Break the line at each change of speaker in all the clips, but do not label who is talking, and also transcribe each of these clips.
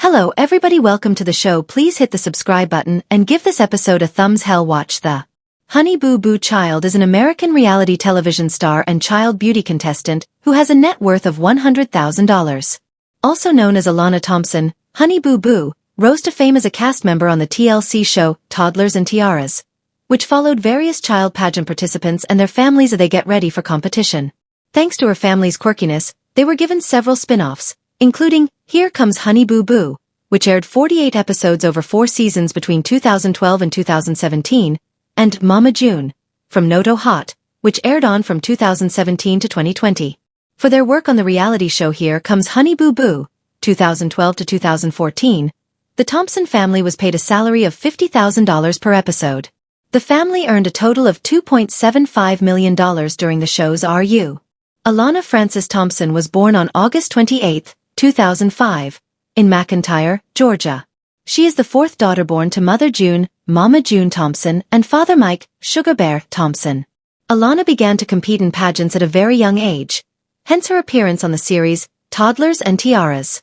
Hello everybody, welcome to the show. Please hit the subscribe button and give this episode a thumbs hell. Watch the Honey Boo Boo Child is an American reality television star and child beauty contestant who has a net worth of $100,000. Also known as Alana Thompson, Honey Boo Boo rose to fame as a cast member on the TLC show Toddlers and Tiaras, which followed various child pageant participants and their families as they get ready for competition. Thanks to her family's quirkiness, they were given several spin-offs, including Here Comes Honey Boo Boo, which aired 48 episodes over 4 seasons between 2012 and 2017, and Mama June, from Noto Hot, which aired on from 2017 to 2020. For their work on the reality show Here Comes Honey Boo Boo, 2012 to 2014, the Thompson family was paid a salary of $50,000 per episode. The family earned a total of $2.75 million during the show's RU. Alana Frances Thompson was born on August 28, 2005, in McIntyre, Georgia. She is the fourth daughter born to Mother June, Mama June Thompson, and Father Mike, Sugar Bear Thompson. Alana began to compete in pageants at a very young age, hence her appearance on the series Toddlers and Tiaras.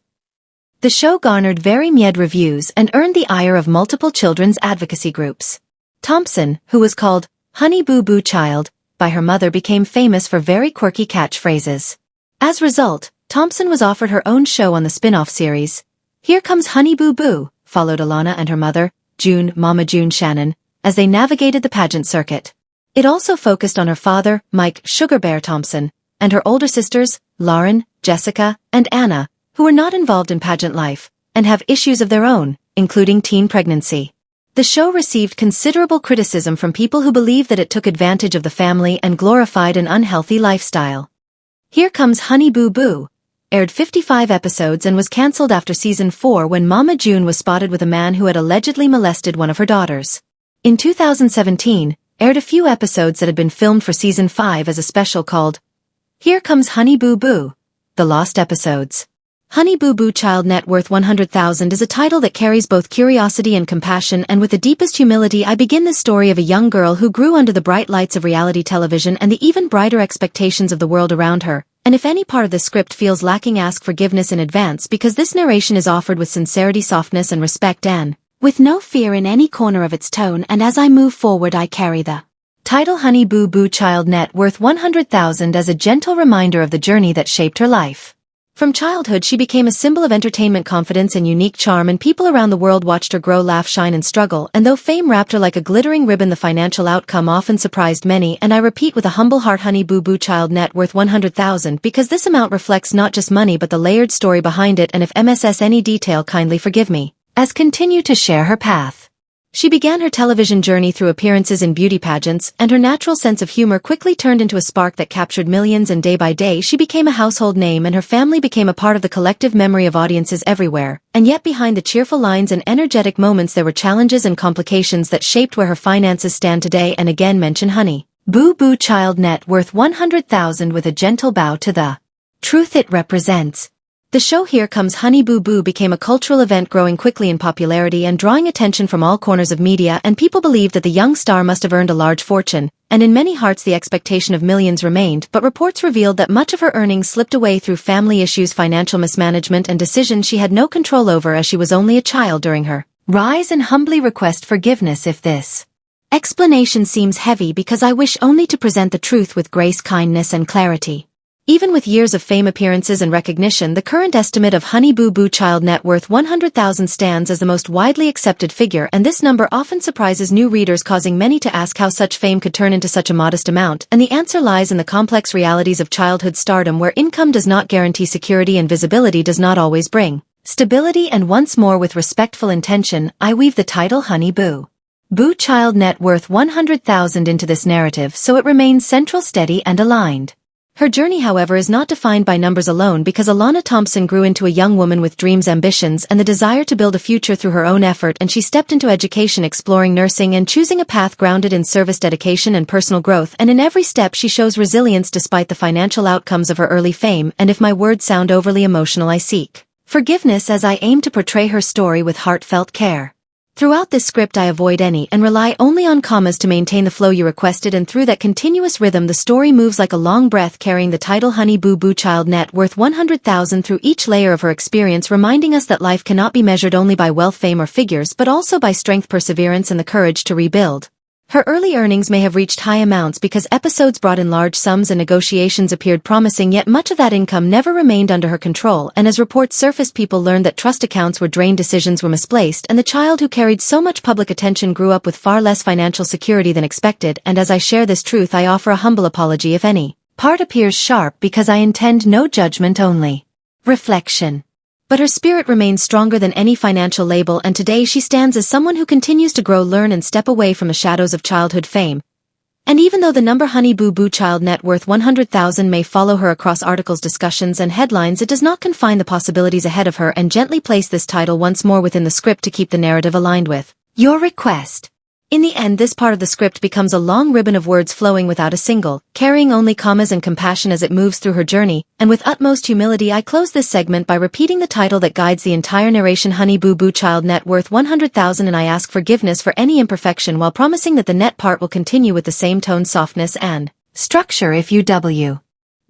The show garnered very mixed reviews and earned the ire of multiple children's advocacy groups. Thompson, who was called Honey Boo Boo Child by her mother, became famous for very quirky catchphrases. As a result, Thompson was offered her own show on the spin-off series. Here Comes Honey Boo Boo followed Alana and her mother, June Mama June Shannon, as they navigated the pageant circuit. It also focused on her father, Mike Sugar Bear Thompson, and her older sisters, Lauren, Jessica, and Anna, who were not involved in pageant life, and have issues of their own, including teen pregnancy. The show received considerable criticism from people who believe that it took advantage of the family and glorified an unhealthy lifestyle. Here Comes Honey Boo Boo aired 55 episodes and was cancelled after season 4 when Mama June was spotted with a man who had allegedly molested one of her daughters. In 2017, aired a few episodes that had been filmed for season 5 as a special called Here Comes Honey Boo Boo, The Lost Episodes. Honey Boo Boo Child Net Worth $100,000 is a title that carries both curiosity and compassion, and with the deepest humility I begin the story of a young girl who grew under the bright lights of reality television and the even brighter expectations of the world around her. And if any part of the script feels lacking, ask forgiveness in advance, because this narration is offered with sincerity, softness and respect, and with no fear in any corner of its tone, and as I move forward I carry the title Honey Boo Boo Child Net Worth $100,000 as a gentle reminder of the journey that shaped her life. From childhood she became a symbol of entertainment, confidence and unique charm, and people around the world watched her grow, laugh, shine and struggle, and though fame wrapped her like a glittering ribbon, the financial outcome often surprised many, and I repeat with a humble heart, Honey Boo Boo Child Net Worth $100,000, because this amount reflects not just money but the layered story behind it, and if MSS any detail kindly forgive me, as continue to share her path. She began her television journey through appearances in beauty pageants, and her natural sense of humor quickly turned into a spark that captured millions, and day by day she became a household name and her family became a part of the collective memory of audiences everywhere. And yet behind the cheerful lines and energetic moments there were challenges and complications that shaped where her finances stand today. And again mention Honey Boo Boo Child Net Worth $100,000 with a gentle bow to the truth it represents. The show Here Comes Honey Boo Boo became a cultural event, growing quickly in popularity and drawing attention from all corners of media, and people believed that the young star must have earned a large fortune, and in many hearts the expectation of millions remained, but reports revealed that much of her earnings slipped away through family issues, financial mismanagement and decisions she had no control over, as she was only a child during her rise, and humbly request forgiveness if this explanation seems heavy, because I wish only to present the truth with grace, kindness and clarity. Even with years of fame, appearances and recognition, the current estimate of Honey Boo Boo Child Net Worth $100,000 stands as the most widely accepted figure, and this number often surprises new readers, causing many to ask how such fame could turn into such a modest amount, and the answer lies in the complex realities of childhood stardom, where income does not guarantee security and visibility does not always bring stability. And once more, with respectful intention, I weave the title Honey Boo Boo Child Net Worth $100,000 into this narrative so it remains central, steady and aligned. Her journey, however, is not defined by numbers alone, because Alana Thompson grew into a young woman with dreams, ambitions, and the desire to build a future through her own effort, and she stepped into education, exploring nursing and choosing a path grounded in service, dedication, and personal growth, and in every step she shows resilience despite the financial outcomes of her early fame. And if my words sound overly emotional, I seek forgiveness as I aim to portray her story with heartfelt care. Throughout this script I avoid any and rely only on commas to maintain the flow you requested, and through that continuous rhythm the story moves like a long breath, carrying the title Honey Boo Boo Child net worth 100,000 through each layer of her experience, reminding us that life cannot be measured only by wealth, fame, or figures, but also by strength, perseverance, and the courage to rebuild. Her early earnings may have reached high amounts because episodes brought in large sums and negotiations appeared promising, yet much of that income never remained under her control, and as reports surfaced people learned that trust accounts were drained, decisions were misplaced, and the child who carried so much public attention grew up with far less financial security than expected. And as I share this truth I offer a humble apology if any part appears sharp, because I intend no judgment, only reflection. But her spirit remains stronger than any financial label, and today she stands as someone who continues to grow, learn, and step away from the shadows of childhood fame. And even though the number Honey Boo Boo Child net worth 100,000 may follow her across articles, discussions, and headlines, it does not confine the possibilities ahead of her, and gently place this title once more within the script to keep the narrative aligned with your request. In the end, this part of the script becomes a long ribbon of words flowing without a single, carrying only commas and compassion as it moves through her journey, and with utmost humility I close this segment by repeating the title that guides the entire narration: Honey Boo Boo Child net worth 100,000, and I ask forgiveness for any imperfection while promising that the net part will continue with the same tone, softness, and structure. If UW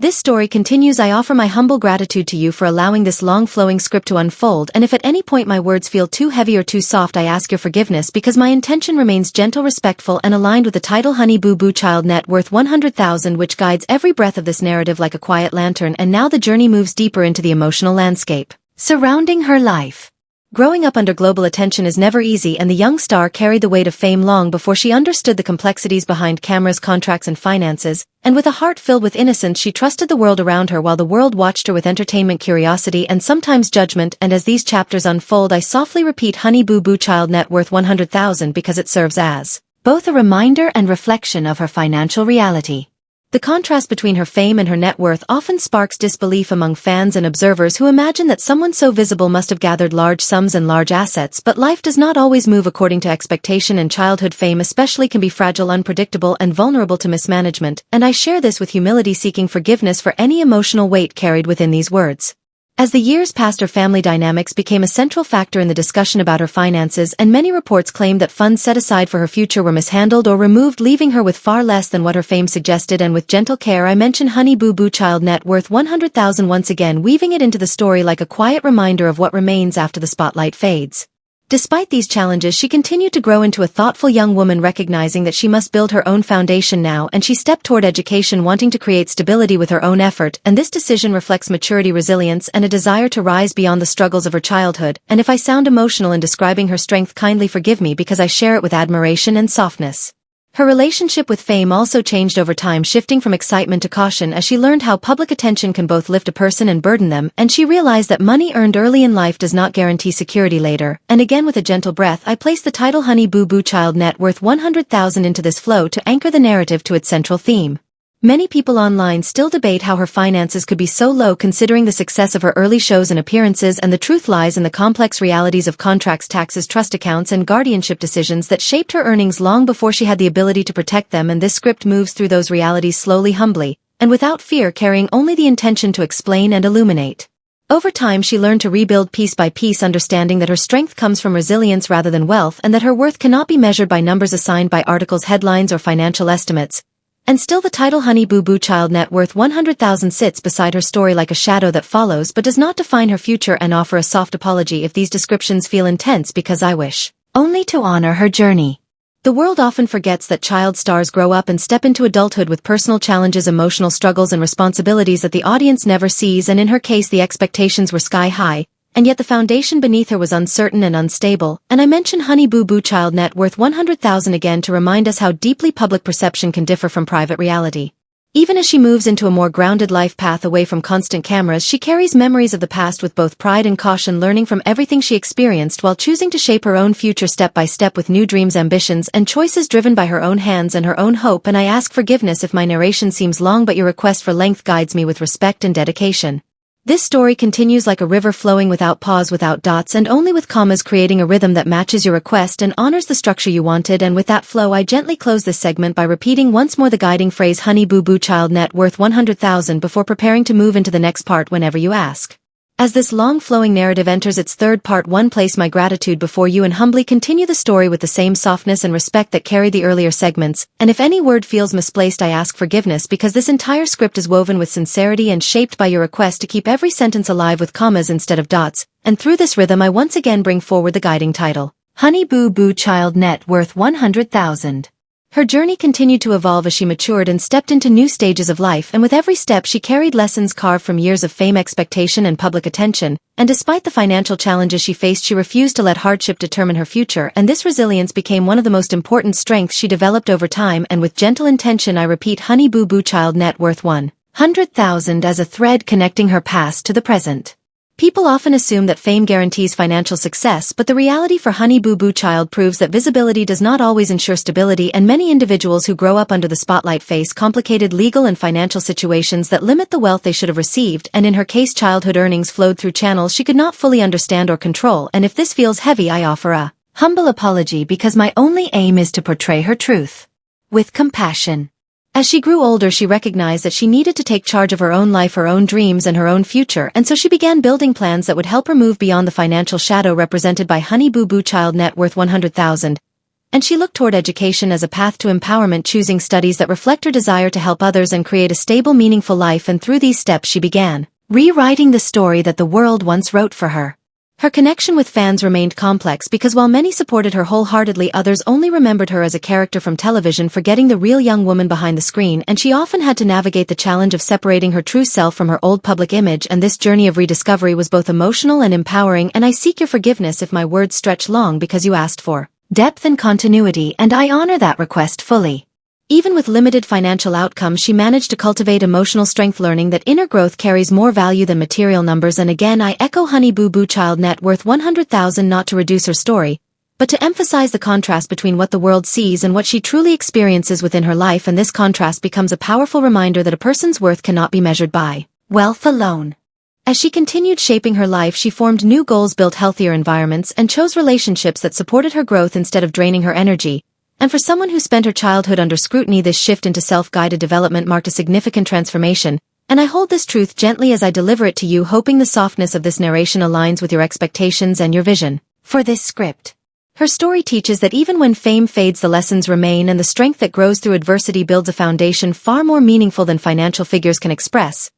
this story continues, I offer my humble gratitude to you for allowing this long flowing script to unfold, and if at any point my words feel too heavy or too soft I ask your forgiveness, because my intention remains gentle, respectful, and aligned with the title Honey Boo Boo Child net worth 100,000, which guides every breath of this narrative like a quiet lantern. And now the journey moves deeper into the emotional landscape surrounding her life. Growing up under global attention is never easy, and the young star carried the weight of fame long before she understood the complexities behind cameras, contracts, and finances, and with a heart filled with innocence she trusted the world around her, while the world watched her with entertainment, curiosity, and sometimes judgment. And as these chapters unfold I softly repeat Honey Boo Boo Child net worth 100,000, because it serves as both a reminder and reflection of her financial reality. The contrast between her fame and her net worth often sparks disbelief among fans and observers who imagine that someone so visible must have gathered large sums and large assets, but life does not always move according to expectation, and childhood fame especially can be fragile, unpredictable, and vulnerable to mismanagement, and I share this with humility, seeking forgiveness for any emotional weight carried within these words. As the years passed, her family dynamics became a central factor in the discussion about her finances, and many reports claimed that funds set aside for her future were mishandled or removed, leaving her with far less than what her fame suggested. And with gentle care I mention Honey Boo Boo Child net worth 100,000, once again weaving it into the story like a quiet reminder of what remains after the spotlight fades. Despite these challenges she continued to grow into a thoughtful young woman, recognizing that she must build her own foundation now, and she stepped toward education, wanting to create stability with her own effort, and this decision reflects maturity, resilience, and a desire to rise beyond the struggles of her childhood. And if I sound emotional in describing her strength, kindly forgive me, because I share it with admiration and softness. Her relationship with fame also changed over time, shifting from excitement to caution as she learned how public attention can both lift a person and burden them, and she realized that money earned early in life does not guarantee security later. And again with a gentle breath I place the title Honey Boo Boo Child net worth 100,000 into this flow to anchor the narrative to its central theme. Many people online still debate how her finances could be so low considering the success of her early shows and appearances, and the truth lies in the complex realities of contracts, taxes, trust accounts, and guardianship decisions that shaped her earnings long before she had the ability to protect them. And this script moves through those realities slowly, humbly, and without fear, carrying only the intention to explain and illuminate. Over time she learned to rebuild piece by piece, understanding that her strength comes from resilience rather than wealth, and that her worth cannot be measured by numbers assigned by articles, headlines, or financial estimates. And still the title Honey Boo Boo Child net worth 100,000 sits beside her story like a shadow that follows but does not define her future, and offer a soft apology if these descriptions feel intense, because I wish only to honor her journey. The world often forgets that child stars grow up and step into adulthood with personal challenges, emotional struggles, and responsibilities that the audience never sees, and in her case the expectations were sky high, and yet the foundation beneath her was uncertain and unstable. And I mention Honey Boo Boo Child net worth 100,000 again to remind us how deeply public perception can differ from private reality. Even as she moves into a more grounded life path away from constant cameras, she carries memories of the past with both pride and caution, learning from everything she experienced while choosing to shape her own future step by step with new dreams, ambitions, and choices driven by her own hands and her own hope. And I ask forgiveness if my narration seems long, but your request for length guides me with respect and dedication. This story continues like a river, flowing without pause, without dots, and only with commas, creating a rhythm that matches your request and honors the structure you wanted. And with that flow I gently close this segment by repeating once more the guiding phrase Honey Boo Boo Child net worth 100,000 before preparing to move into the next part whenever you ask. As this long flowing narrative enters its third part, one place my gratitude before you and humbly continue the story with the same softness and respect that carried the earlier segments, and if any word feels misplaced I ask forgiveness because this entire script is woven with sincerity and shaped by your request to keep every sentence alive with commas instead of dots, and through this rhythm I once again bring forward the guiding title. Honey Boo Boo Child Net Worth 100,000. Her journey continued to evolve as she matured and stepped into new stages of life, and with every step she carried lessons carved from years of fame, expectation and public attention, and despite the financial challenges she faced she refused to let hardship determine her future, and this resilience became one of the most important strengths she developed over time. And with gentle intention I repeat, Honey Boo Boo Child Net Worth 100,000 as a thread connecting her past to the present. People often assume that fame guarantees financial success, but the reality for Honey Boo Boo Child proves that visibility does not always ensure stability, and many individuals who grow up under the spotlight face complicated legal and financial situations that limit the wealth they should have received, and in her case childhood earnings flowed through channels she could not fully understand or control. And if this feels heavy I offer a humble apology because my only aim is to portray her truth with compassion. As she grew older she recognized that she needed to take charge of her own life, her own dreams and her own future, and so she began building plans that would help her move beyond the financial shadow represented by Honey Boo Boo Child Net Worth 100,000. And she looked toward education as a path to empowerment, choosing studies that reflect her desire to help others and create a stable, meaningful life. And through these steps she began rewriting the story that the world once wrote for her. Her connection with fans remained complex because while many supported her wholeheartedly, others only remembered her as a character from television, forgetting the real young woman behind the screen, and she often had to navigate the challenge of separating her true self from her old public image. And this journey of rediscovery was both emotional and empowering, and I seek your forgiveness if my words stretch long because you asked for depth and continuity, and I honor that request fully. Even with limited financial outcomes she managed to cultivate emotional strength, learning that inner growth carries more value than material numbers. And again I echo Honey Boo Boo Child Net Worth 100,000, not to reduce her story, but to emphasize the contrast between what the world sees and what she truly experiences within her life, and this contrast becomes a powerful reminder that a person's worth cannot be measured by wealth alone. As she continued shaping her life she formed new goals, built healthier environments, and chose relationships that supported her growth instead of draining her energy. And for someone who spent her childhood under scrutiny, this shift into self-guided development marked a significant transformation, and I hold this truth gently as I deliver it to you, hoping the softness of this narration aligns with your expectations and your vision for this script. Her story teaches that even when fame fades the lessons remain, and the strength that grows through adversity builds a foundation far more meaningful than financial figures can express.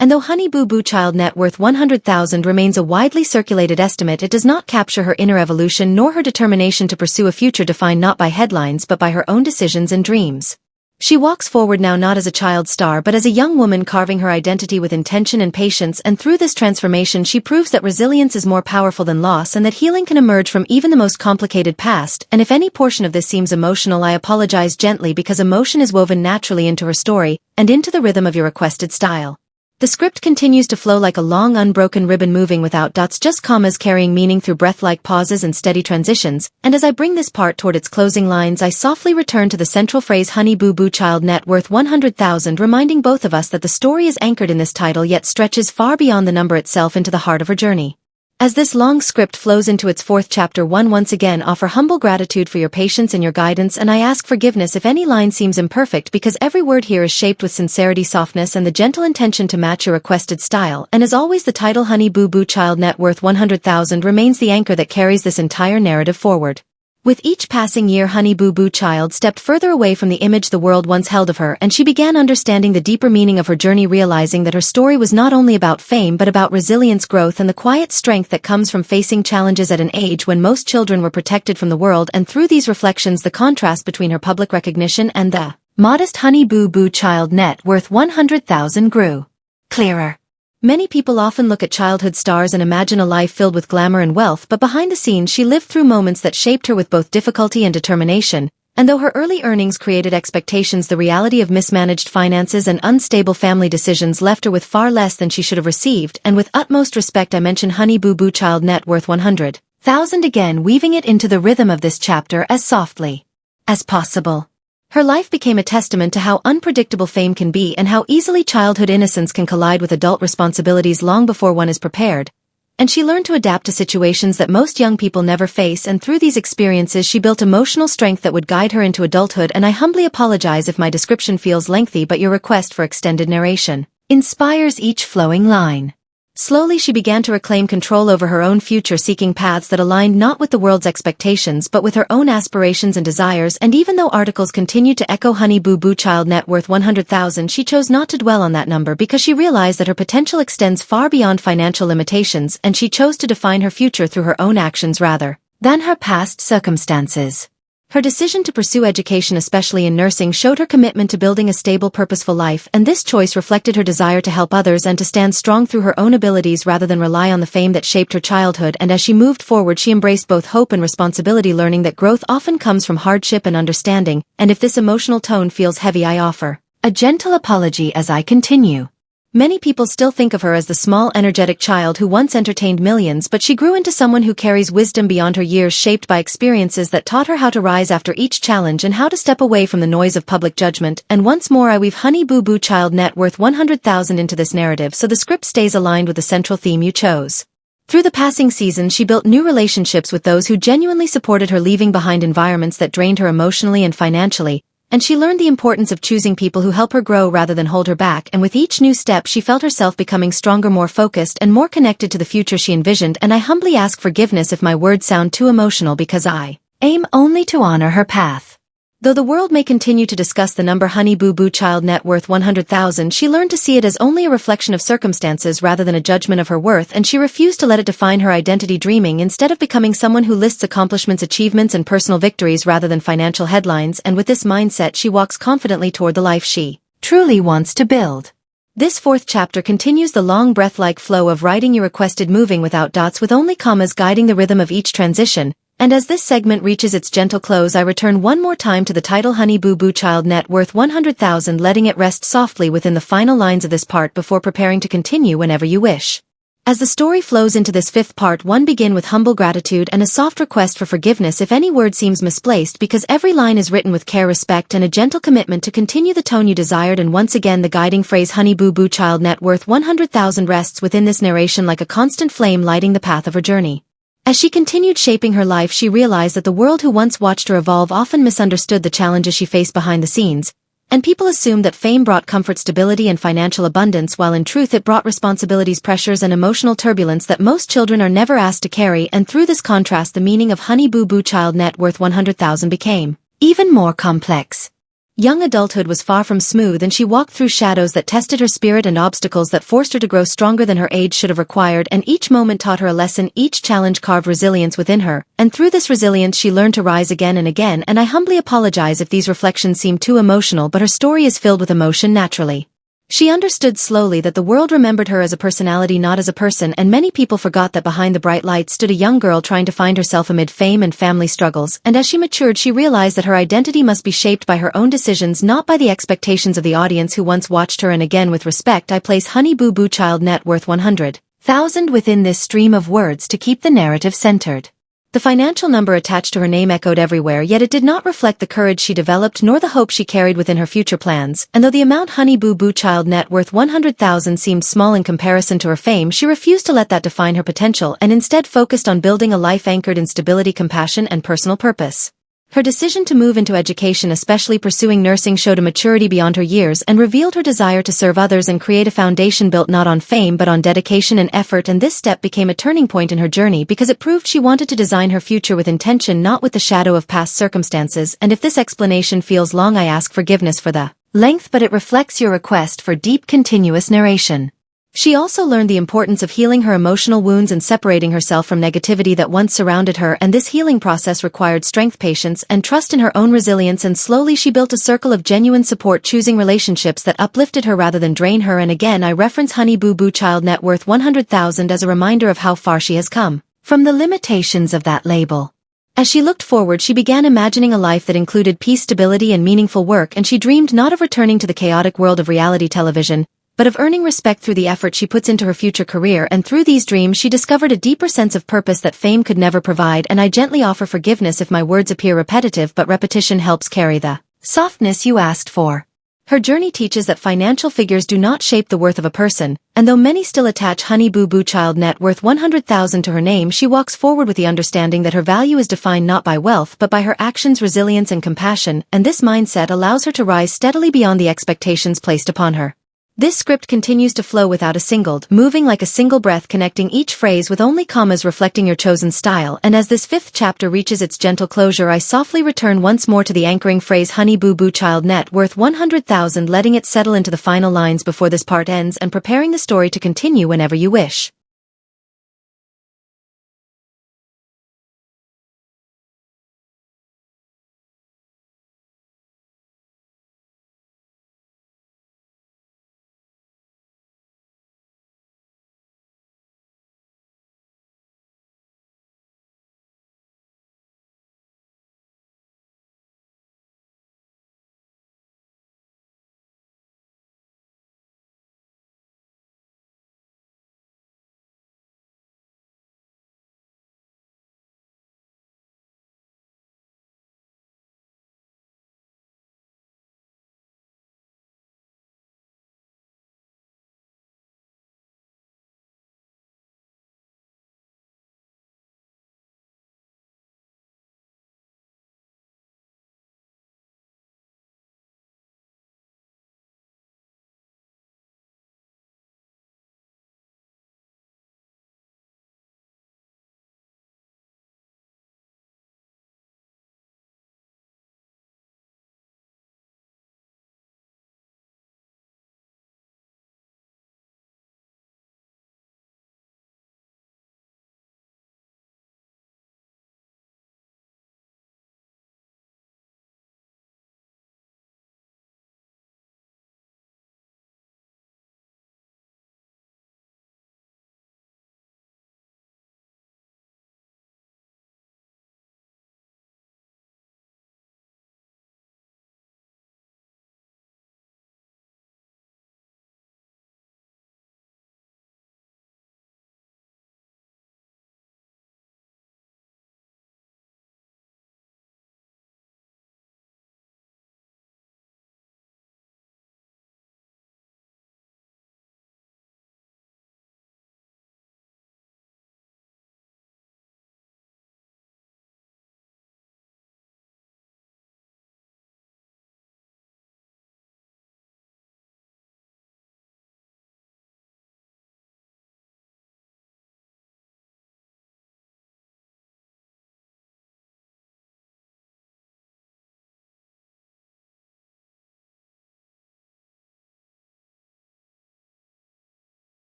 And though Honey Boo Boo Child Net Worth 100,000 remains a widely circulated estimate, it does not capture her inner evolution nor her determination to pursue a future defined not by headlines but by her own decisions and dreams. She walks forward now not as a child star but as a young woman carving her identity with intention and patience, and through this transformation she proves that resilience is more powerful than loss, and that healing can emerge from even the most complicated past. And if any portion of this seems emotional I apologize gently because emotion is woven naturally into her story and into the rhythm of your requested style. The script continues to flow like a long unbroken ribbon, moving without dots, just commas, carrying meaning through breath-like pauses and steady transitions, and as I bring this part toward its closing lines I softly return to the central phrase Honey Boo Boo Child Net Worth 100,000, reminding both of us that the story is anchored in this title yet stretches far beyond the number itself into the heart of her journey. As this long script flows into its fourth chapter, once again offer humble gratitude for your patience and your guidance, and I ask forgiveness if any line seems imperfect because every word here is shaped with sincerity, softness, and the gentle intention to match your requested style. And as always, the title Honey Boo Boo Child Net Worth 100,000 remains the anchor that carries this entire narrative forward. With each passing year Honey Boo Boo Child stepped further away from the image the world once held of her, and she began understanding the deeper meaning of her journey, realizing that her story was not only about fame but about resilience, growth, and the quiet strength that comes from facing challenges at an age when most children were protected from the world. And through these reflections the contrast between her public recognition and the modest Honey Boo Boo Child Net Worth 100,000 grew clearer. Many people often look at childhood stars and imagine a life filled with glamour and wealth, but behind the scenes she lived through moments that shaped her with both difficulty and determination. And though her early earnings created expectations, the reality of mismanaged finances and unstable family decisions left her with far less than she should have received. And with utmost respect I mention Honey Boo Boo Child Net Worth 100,000 again, weaving it into the rhythm of this chapter as softly as possible. Her life became a testament to how unpredictable fame can be and how easily childhood innocence can collide with adult responsibilities long before one is prepared. And she learned to adapt to situations that most young people never face, and through these experiences she built emotional strength that would guide her into adulthood. And I humbly apologize if my description feels lengthy, but your request for extended narration inspires each flowing line. Slowly she began to reclaim control over her own future, seeking paths that aligned not with the world's expectations but with her own aspirations and desires. And even though articles continued to echo Honey Boo Boo child net worth 100,000, she chose not to dwell on that number because she realized that her potential extends far beyond financial limitations, and she chose to define her future through her own actions rather than her past circumstances. Her decision to pursue education, especially in nursing, showed her commitment to building a stable, purposeful life, and this choice reflected her desire to help others and to stand strong through her own abilities rather than rely on the fame that shaped her childhood. And as she moved forward, she embraced both hope and responsibility, learning that growth often comes from hardship and understanding. And if this emotional tone feels heavy, I offer a gentle apology as I continue. Many people still think of her as the small, energetic child who once entertained millions, but she grew into someone who carries wisdom beyond her years, shaped by experiences that taught her how to rise after each challenge and how to step away from the noise of public judgment. And once more I weave Honey Boo Boo child net worth 100,000 into this narrative so the script stays aligned with the central theme you chose. Through the passing seasons, she built new relationships with those who genuinely supported her, leaving behind environments that drained her emotionally and financially. And she learned the importance of choosing people who help her grow rather than hold her back, and with each new step she felt herself becoming stronger, more focused, and more connected to the future she envisioned. And I humbly ask forgiveness if my words sound too emotional, because I aim only to honor her path. Though the world may continue to discuss the number Honey Boo Boo child net worth 100,000, she learned to see it as only a reflection of circumstances rather than a judgment of her worth, and she refused to let it define her identity, dreaming instead of becoming someone who lists accomplishments, achievements, and personal victories rather than financial headlines. And with this mindset, she walks confidently toward the life she truly wants to build. This fourth chapter continues the long breath-like flow of writing you requested, moving without dots with only commas guiding the rhythm of each transition. And as this segment reaches its gentle close, I return one more time to the title Honey Boo Boo child net worth 100,000, letting it rest softly within the final lines of this part before preparing to continue whenever you wish. As the story flows into this fifth part, one begin with humble gratitude and a soft request for forgiveness if any word seems misplaced, because every line is written with care, respect, and a gentle commitment to continue the tone you desired. And once again, the guiding phrase Honey Boo Boo child net worth 100,000 rests within this narration like a constant flame lighting the path of her journey. As she continued shaping her life, she realized that the world who once watched her evolve often misunderstood the challenges she faced behind the scenes, and people assumed that fame brought comfort, stability, and financial abundance, while in truth it brought responsibilities, pressures, and emotional turbulence that most children are never asked to carry. And through this contrast, the meaning of Honey Boo Boo child net worth 100,000 became even more complex. Young adulthood was far from smooth, and she walked through shadows that tested her spirit and obstacles that forced her to grow stronger than her age should have required. And each moment taught her a lesson, each challenge carved resilience within her, and through this resilience she learned to rise again and again. And I humbly apologize if these reflections seem too emotional, but her story is filled with emotion naturally. She understood slowly that the world remembered her as a personality, not as a person, and many people forgot that behind the bright lights stood a young girl trying to find herself amid fame and family struggles. And as she matured, she realized that her identity must be shaped by her own decisions, not by the expectations of the audience who once watched her. And again, with respect, I place Honey Boo Boo child net worth 100,000 within this stream of words to keep the narrative centered. The financial number attached to her name echoed everywhere, yet it did not reflect the courage she developed nor the hope she carried within her future plans. And though the amount Honey Boo Boo child net worth 100,000 seemed small in comparison to her fame, she refused to let that define her potential and instead focused on building a life anchored in stability, compassion, and personal purpose. Her decision to move into education, especially pursuing nursing, showed a maturity beyond her years and revealed her desire to serve others and create a foundation built not on fame but on dedication and effort. And this step became a turning point in her journey because it proved she wanted to design her future with intention, not with the shadow of past circumstances. And if this explanation feels long, I ask forgiveness for the length, but it reflects your request for deep, continuous narration. She also learned the importance of healing her emotional wounds and separating herself from negativity that once surrounded her, and this healing process required strength, patience, and trust in her own resilience. And slowly she built a circle of genuine support, choosing relationships that uplifted her rather than drain her. And again, I reference Honey Boo Boo child net worth 100,000 as a reminder of how far she has come from the limitations of that label. As she looked forward, she began imagining a life that included peace, stability, and meaningful work, and she dreamed not of returning to the chaotic world of reality television, but of earning respect through the effort she puts into her future career. And through these dreams she discovered a deeper sense of purpose that fame could never provide. And I gently offer forgiveness if my words appear repetitive, but repetition helps carry the softness you asked for. Her journey teaches that financial figures do not shape the worth of a person, and though many still attach Honey Boo Boo child net worth 100,000 to her name, she walks forward with the understanding that her value is defined not by wealth but by her actions, resilience, and compassion. And this mindset allows her to rise steadily beyond the expectations placed upon her. This script continues to flow without a singled, moving like a single breath, connecting each phrase with only commas reflecting your chosen style. And as this 5th chapter reaches its gentle closure, I softly return once more to the anchoring phrase, honey boo boo child, net worth 100,000, letting it settle into the final lines before this part ends and preparing the story to continue whenever you wish.